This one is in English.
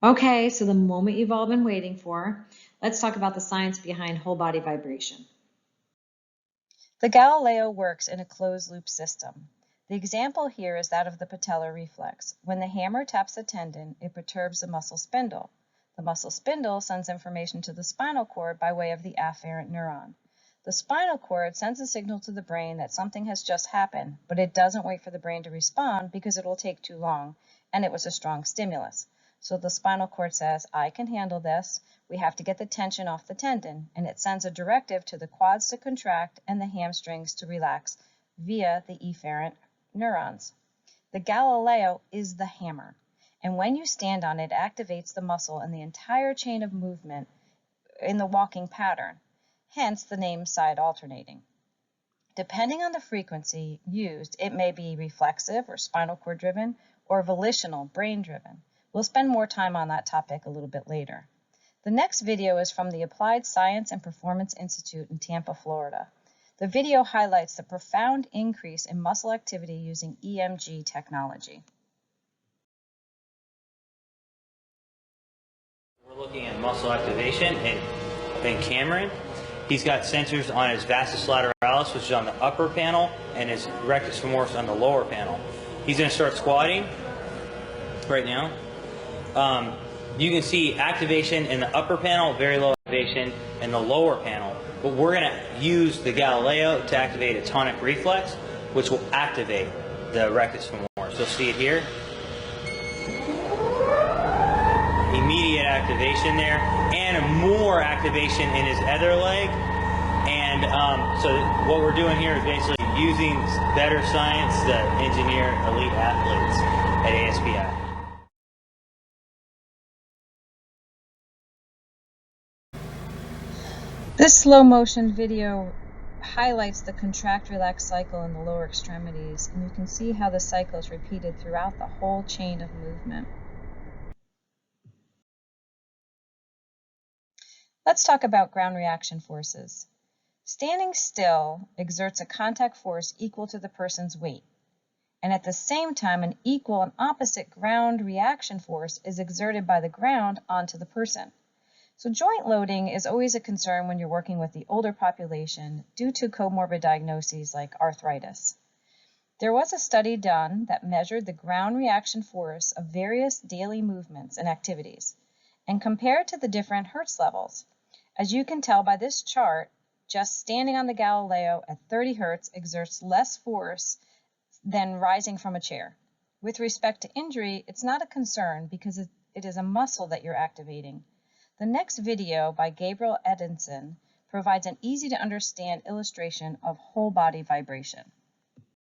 Okay, so the moment you've all been waiting for, let's talk about the science behind whole body vibration. The Galileo works in a closed-loop system. The example here is that of the patellar reflex. When the hammer taps a tendon, it perturbs the muscle spindle. The muscle spindle sends information to the spinal cord by way of the afferent neuron. The spinal cord sends a signal to the brain that something has just happened, but it doesn't wait for the brain to respond because it will take too long, and it was a strong stimulus. So the spinal cord says, I can handle this. We have to get the tension off the tendon, and it sends a directive to the quads to contract and the hamstrings to relax via the efferent neurons. The Galileo is the hammer, and when you stand on it, it activates the muscle and the entire chain of movement in the walking pattern, hence the name side alternating. Depending on the frequency used, it may be reflexive or spinal cord driven or volitional, brain driven. We'll spend more time on that topic a little bit later. The next video is from the Applied Science and Performance Institute in Tampa, Florida. The video highlights the profound increase in muscle activity using EMG technology. We're looking at muscle activation in Cameron. He's got sensors on his vastus lateralis, which is on the upper panel, and his rectus femoris on the lower panel. He's going to start squatting right now. You can see activation in the upper panel, very low activation in the lower panel. But we're going to use the Galileo to activate a tonic reflex, which will activate the rectus femoris. You'll see it here. Immediate activation there, and more activation in his other leg. And so what we're doing here is basically using better science to engineer elite athletes at ASPI. This slow motion video highlights the contract-relax cycle in the lower extremities, and you can see how the cycle is repeated throughout the whole chain of movement. Let's talk about ground reaction forces. Standing still exerts a contact force equal to the person's weight, and at the same time an equal and opposite ground reaction force is exerted by the ground onto the person. So joint loading is always a concern when you're working with the older population due to comorbid diagnoses like arthritis. There was a study done that measured the ground reaction force of various daily movements and activities and compared to the different Hertz levels. As you can tell by this chart, just standing on the Galileo at 30 Hertz exerts less force than rising from a chair. With respect to injury, it's not a concern because it is a muscle that you're activating. The next video by Gabriel Edinson provides an easy to understand illustration of whole body vibration.